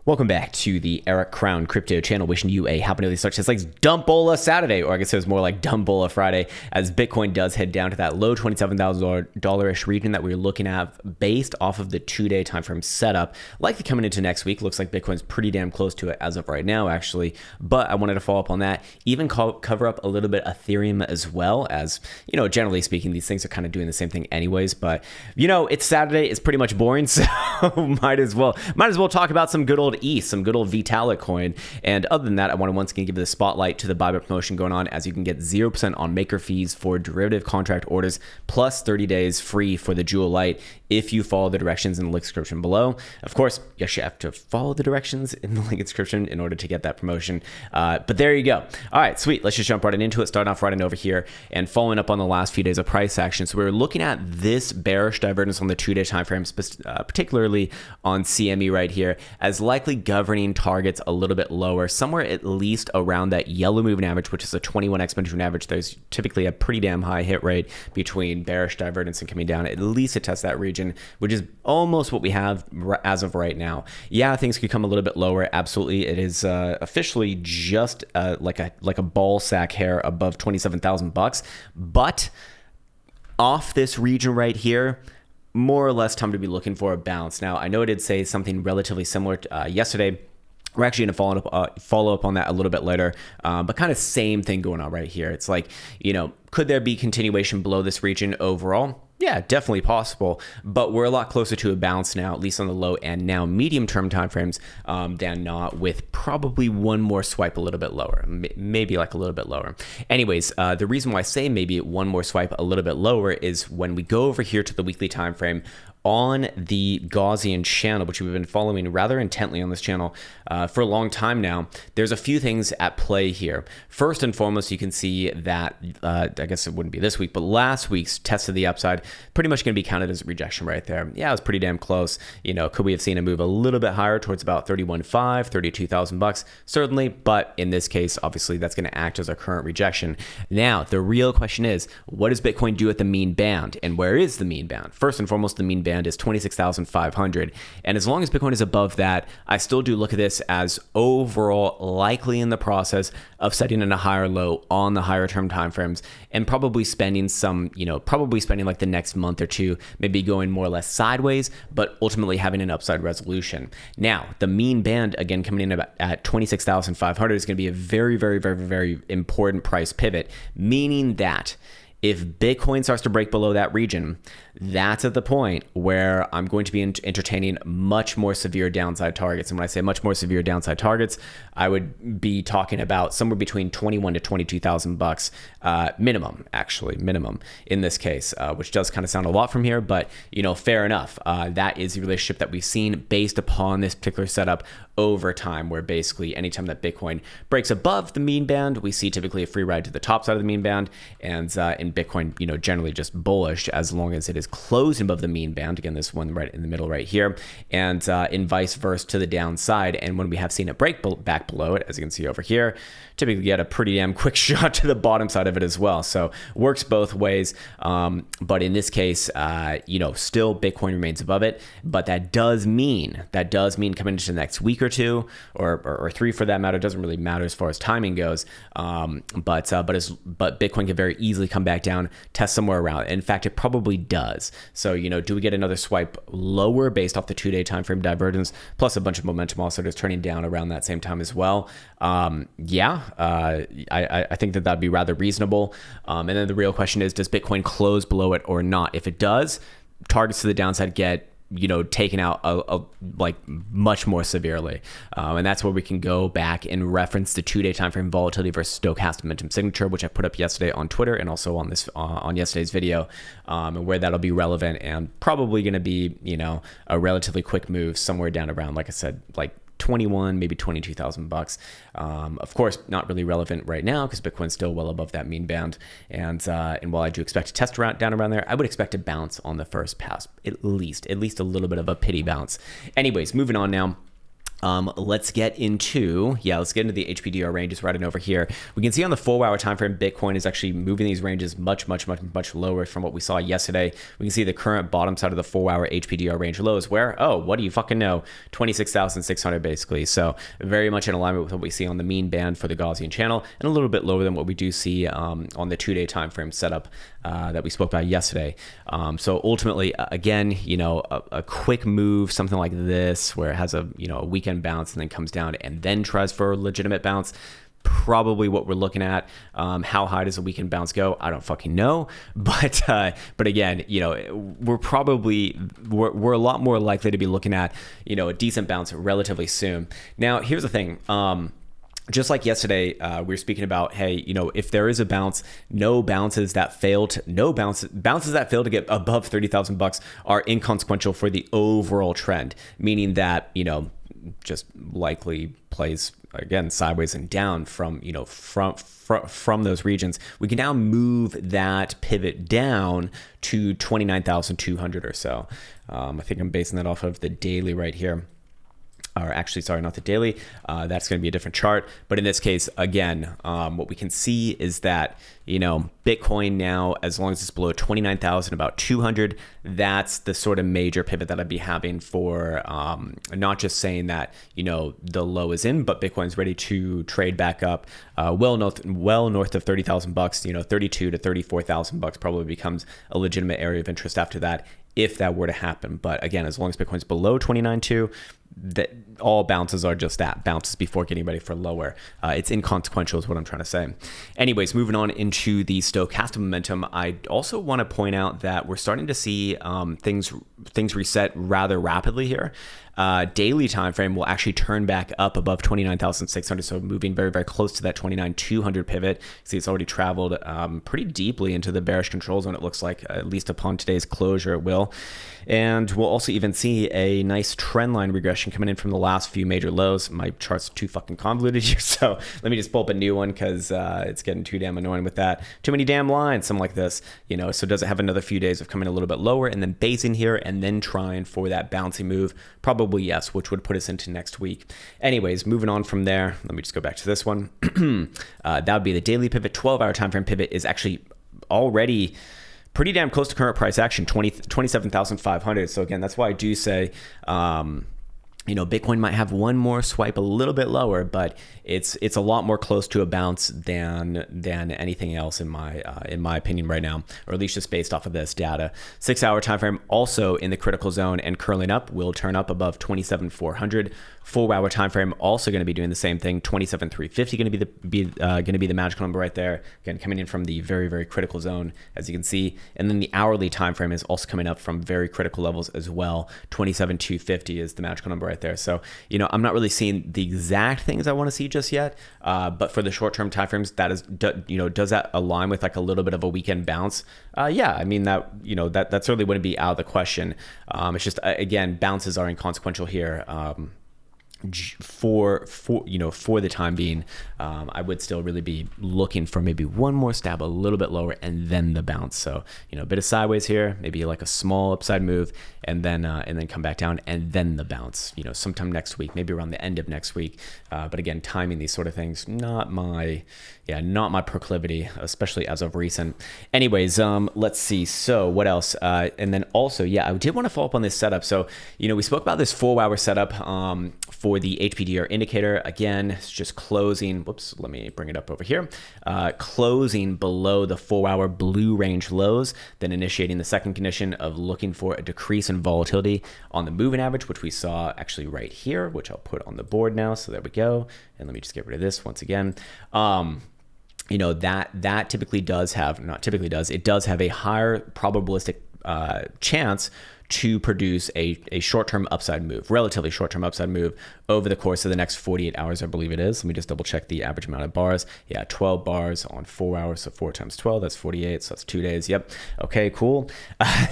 Welcome back to the Eric Krown crypto channel, wishing you a happy early start. It's like Dumbola Saturday, or I guess it was more like Dumbola Friday, as Bitcoin does head down to that low $27,000-ish region that we were looking at based off of the 2-day time frame setup. Likely coming into next week, looks like Bitcoin's pretty damn close to it as of right now, actually. But I wanted to follow up on that, even cover up a little bit Ethereum as well, as, you know, generally speaking, these things are kind of doing the same thing anyways. But, you know, it's Saturday, it's pretty much boring, so might as well talk about some good old ETH, some good old Vitalik coin. And other than that, I want to once again give the spotlight to the buyback promotion going on, as you can get 0% on maker fees for derivative contract orders, plus 30 days free for the Jewel Light if you follow the directions in the link description below. Of course, yes, you have to follow the directions in the link description in order to get that promotion. But there you go. All right, sweet. Let's just jump right into it. Starting off right in over here and following up on the last few days of price action. So we're looking at this bearish divergence on the 2-day time frame, particularly on CME right here, as likely governing targets a little bit lower, somewhere at least around that yellow moving average, which is a 21 exponential average. There's typically a pretty damn high hit rate between bearish divergence and coming down. At least it tests that region, which is almost what we have as of right now. Yeah, things could come a little bit lower. Absolutely. It is officially just like a ball sack hair above 27,000 bucks, but off this region right here, more or less time to be looking for a bounce. Now, I know I did say something relatively similar yesterday. We're actually going to follow up on that a little bit later, but kind of same thing going on right here. It's like, you know, could there be continuation below this region overall? Yeah, definitely possible, but we're a lot closer to a bounce now, at least on the low and now medium-term timeframes, than not, with probably one more swipe a little bit lower, maybe like a little bit lower. Anyways, the reason why I say maybe one more swipe a little bit lower is when we go over here to the weekly time frame on the Gaussian channel, which we've been following rather intently on this channel for a long time now. There's a few things at play here. First and foremost, you can see that, I guess it wouldn't be this week, but last week's test of the upside, pretty much going to be counted as a rejection right there. Yeah, it was pretty damn close. You know, could we have seen a move a little bit higher towards about 31.5, 32,000 bucks? Certainly, but in this case, obviously, that's going to act as our current rejection. Now, the real question is, what does Bitcoin do at the mean band? And where is the mean band? First and foremost, the mean band is 26,500. And as long as Bitcoin is above that, I still do look at this as overall likely in the process of setting in a higher low on the higher term timeframes, and probably spending some, you know, like the next month or two, maybe going more or less sideways, but ultimately having an upside resolution. Now, the mean band, again, coming in at 26,500 is going to be a very, very, very, very important price pivot, meaning that if Bitcoin starts to break below that region, that's at the point where I'm going to be entertaining much more severe downside targets. And when I say much more severe downside targets, I would be talking about somewhere between 21 to 22,000 bucks minimum in this case, which does kind of sound a lot from here, but you know, fair enough. That is the relationship that we've seen based upon this particular setup over time, where basically anytime that Bitcoin breaks above the mean band, we see typically a free ride to the top side of the mean band, and in Bitcoin, you know, generally just bullish as long as it is closed above the mean band. Again, this one right in the middle right here, and in vice versa to the downside. And when we have seen it break back below it, as you can see over here, typically get a pretty damn quick shot to the bottom side of it as well. So works both ways. But in this case, you know, still Bitcoin remains above it, but that does mean coming into the next week or two, or three for that matter, doesn't really matter as far as timing goes. But Bitcoin can very easily come back down, test somewhere around. In fact, it probably does. So, you know, do we get another swipe lower based off the 2-day time frame divergence, plus a bunch of momentum also just turning down around that same time as well? I think that'd be rather reasonable. And then the real question is, does Bitcoin close below it or not? If it does, targets to the downside get, you know, taken out like much more severely. And that's where we can go back and reference the 2-day time frame volatility versus stochastic momentum signature, which I put up yesterday on Twitter and also on this on yesterday's video, and where that'll be relevant and probably going to be, you know, a relatively quick move somewhere down around, like I said, like 21, maybe 22,000 bucks. Of course, not really relevant right now because Bitcoin's still well above that mean band. And while I do expect to test down around there, I would expect to bounce on the first pass, at least a little bit of a pity bounce. Anyways, moving on now. let's get into the HPDR ranges right over here. We can see on the 4-hour time frame, Bitcoin is actually moving these ranges much lower from what we saw yesterday. We can see the current bottom side of the 4-hour HPDR range lows where, oh, what do you fucking know? 26,600 basically. So very much in alignment with what we see on the mean band for the Gaussian channel, and a little bit lower than what we do see on the 2-day time frame setup that we spoke about yesterday. So ultimately, again, a quick move, something like this, where it has a weekend bounce and then comes down and then tries for a legitimate bounce, probably what we're looking at. How high does a weekend bounce go? I don't fucking know. But again, we're a lot more likely to be looking at, a decent bounce relatively soon. Now, here's the thing. Just like yesterday, we were speaking about, hey, if there is a bounce, bounces that fail to get above $30,000 are inconsequential for the overall trend, meaning that, just likely plays again sideways and down from those regions. We can now move that pivot down to 29,200 or so. I think I'm basing that off of the daily right here. Or actually, sorry, not the daily. That's going to be a different chart. But in this case, again, what we can see is that, Bitcoin now, as long as it's below 29,000, about 200, that's the sort of major pivot that I'd be having for not just saying that, the low is in, but Bitcoin's ready to trade back up well north of $30,000, 32 to $34,000 probably becomes a legitimate area of interest after that, if that were to happen. But again, as long as Bitcoin's below 29.2, that all bounces are just that, bounces before getting ready for lower. It's inconsequential is what I'm trying to say. Anyways, moving on into the stochastic momentum, I also want to point out that we're starting to see things reset rather rapidly here. Daily time frame will actually turn back up above 29,600, so moving very, very close to that 29,200 pivot. See, it's already traveled pretty deeply into the bearish control zone, it looks like, at least upon today's closure it will. And we'll also even see a nice trend line regression coming in from the last few major lows. My chart's too fucking convoluted here, so let me just pull up a new one because it's getting too damn annoying with that. Too many damn lines, something like this. So does it have another few days of coming a little bit lower and then basing here and then trying for that bouncy move? Probably yes, which would put us into next week. Anyways, moving on from there, let me just go back to this one. That would be the daily pivot. 12-hour time frame pivot is actually already pretty damn close to current price action, 27,500. So again, that's why I do say, Bitcoin might have one more swipe a little bit lower, but it's a lot more close to a bounce than anything else in my opinion right now, or at least just based off of this data. 6-hour time frame also in the critical zone and curling up, will turn up above 27,400. 4-hour time frame also going to be doing the same thing. 27,350 going to be the magical number right there. Again, coming in from the very, very critical zone, as you can see. And then the hourly time frame is also coming up from very critical levels as well. 27,250 is the magical number right there. So I'm not really seeing the exact things I want to see just yet. But for the short-term time frames, that is, does that align with like a little bit of a weekend bounce? Yeah, I mean that certainly wouldn't be out of the question. It's just again, bounces are inconsequential here. For the time being, I would still really be looking for maybe one more stab a little bit lower and then the bounce. So a bit of sideways here, maybe like a small upside move, and then come back down and then the bounce. Sometime next week, maybe around the end of next week. But again, timing these sort of things, not my proclivity, especially as of recent. Anyways, let's see. So what else? And then also, I did want to follow up on this setup. So we spoke about this 4-hour setup for the HPDR indicator. Again, it's just closing. Whoops, let me bring it up over here. Closing below the 4-hour blue range lows, then initiating the second condition of looking for a decrease in volatility on the moving average, which we saw actually right here, which I'll put on the board now. So there we go. And let me just get rid of this once again. That typically does have, it does have a higher probabilistic chance to produce a short-term upside move, relatively short-term upside move over the course of the next 48 hours, I believe it is. Let me just double check the average amount of bars. 12 bars on 4 hours, so 4 times 12, that's 48, so that's 2 days. Yep. Okay, cool.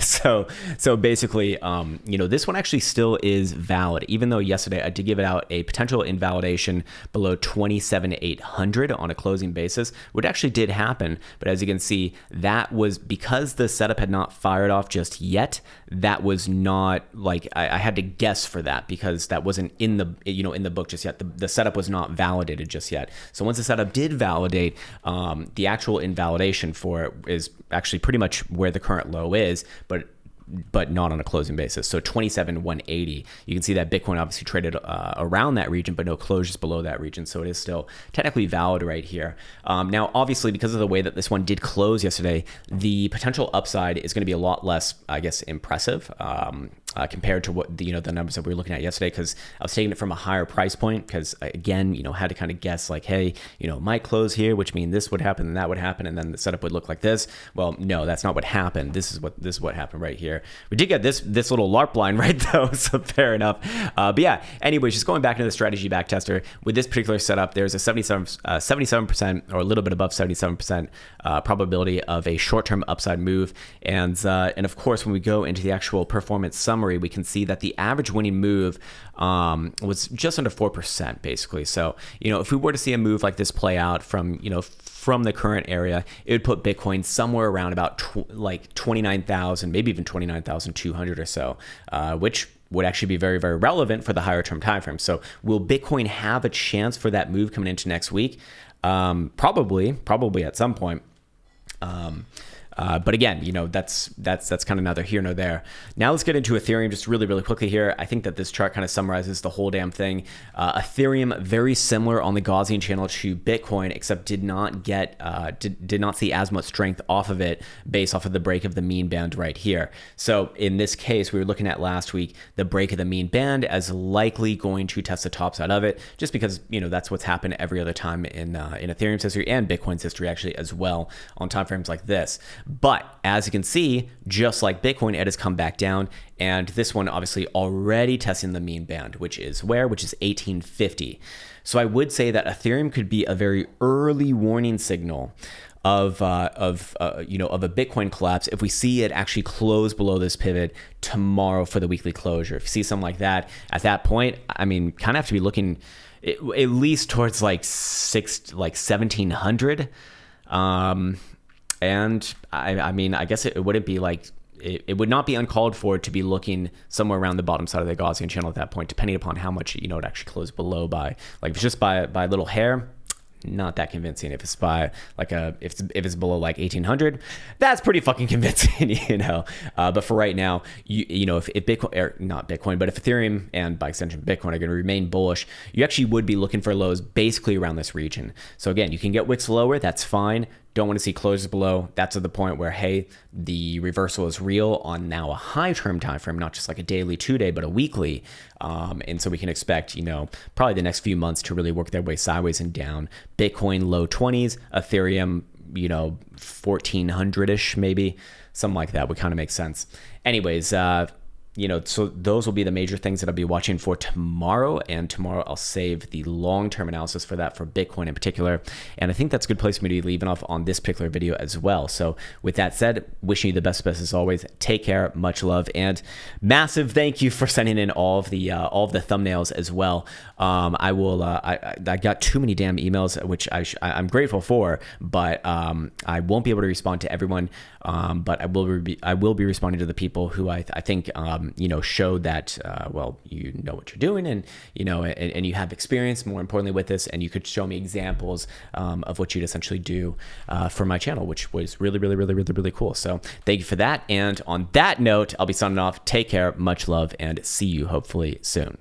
So basically, this one actually still is valid, even though yesterday I did give it out a potential invalidation below 27,800 on a closing basis, which actually did happen. But as you can see, that was because the setup had not fired off just yet. That was not like I had to guess for that because that wasn't in the in the book just yet. The setup was not validated just yet. So once the setup did validate, the actual invalidation for it is actually pretty much where the current low is, but not on a closing basis. So 27,180. You can see that Bitcoin obviously traded around that region, but no closures below that region. So it is still technically valid right here. Now, obviously, because of the way that this one did close yesterday, the potential upside is going to be a lot less, I guess, impressive compared to what the numbers that we were looking at yesterday. Because I was taking it from a higher price point. Because again, had to kind of guess like, hey, might close here, which means this would happen and that would happen, and then the setup would look like this. Well, no, that's not what happened. This is what happened right here. We did get this little LARP line right though, so fair enough. But yeah, anyways, just going back into the strategy backtester, with this particular setup, there's a 77% or a little bit above 77% probability of a short-term upside move. And of course, when we go into the actual performance summary, we can see that the average winning move was just under 4% basically. So, if we were to see a move like this play out from the current area, it would put Bitcoin somewhere around about 29,000, maybe even 29,200 or so, which would actually be very, very relevant for the higher term time frame. So will Bitcoin have a chance for that move coming into next week? Probably at some point. But again, that's kind of neither here nor there. Now let's get into Ethereum just really, really quickly here. I think that this chart kind of summarizes the whole damn thing. Ethereum, very similar on the Gaussian channel to Bitcoin, except did not see as much strength off of it based off of the break of the mean band right here. So in this case, we were looking at last week, the break of the mean band as likely going to test the top side of it, just because, that's what's happened every other time in Ethereum's history and Bitcoin's history actually as well on timeframes like this. But as you can see, just like Bitcoin, it has come back down. And this one obviously already testing the mean band, which is 1850. So I would say that Ethereum could be a very early warning signal of a Bitcoin collapse if we see it actually close below this pivot tomorrow for the weekly closure. If you see something like that, at that point, I mean, kind of have to be looking at least towards like 1,700. And I mean, I guess it wouldn't be like, it would not be uncalled for to be looking somewhere around the bottom side of the Gaussian channel at that point, depending upon how much, it actually closed below by. Like if it's just by a little hair, not that convincing. If it's by like if it's below like 1,800, that's pretty fucking convincing, But for right now, if Bitcoin, or not Bitcoin, but if Ethereum and by extension Bitcoin are going to remain bullish, you actually would be looking for lows basically around this region. So again, you can get wicks lower, that's fine. Don't want to see closes below. That's at the point where, hey, the reversal is real on now a high term time frame, not just like a daily 2-day, but a weekly. And so we can expect, probably the next few months to really work their way sideways and down. Bitcoin low 20s, Ethereum, 1,400-ish maybe, something like that would kind of make sense. Anyways, so those will be the major things that I'll be watching for tomorrow. And tomorrow I'll save the long-term analysis for that for Bitcoin in particular. And I think that's a good place for me to be leaving off on this particular video as well. So with that said, wishing you the best as always. Take care, much love, and massive thank you for sending in all of the thumbnails as well. I got too many damn emails, which I'm grateful for, but I won't be able to respond to everyone. But I will be responding to the people who I think showed that what you're doing, and and you have experience, more importantly, with this, and you could show me examples of what you'd essentially do for my channel, which was really, really, really, really, really cool. So thank you for that. And on that note, I'll be signing off. Take care, much love, and see you hopefully soon.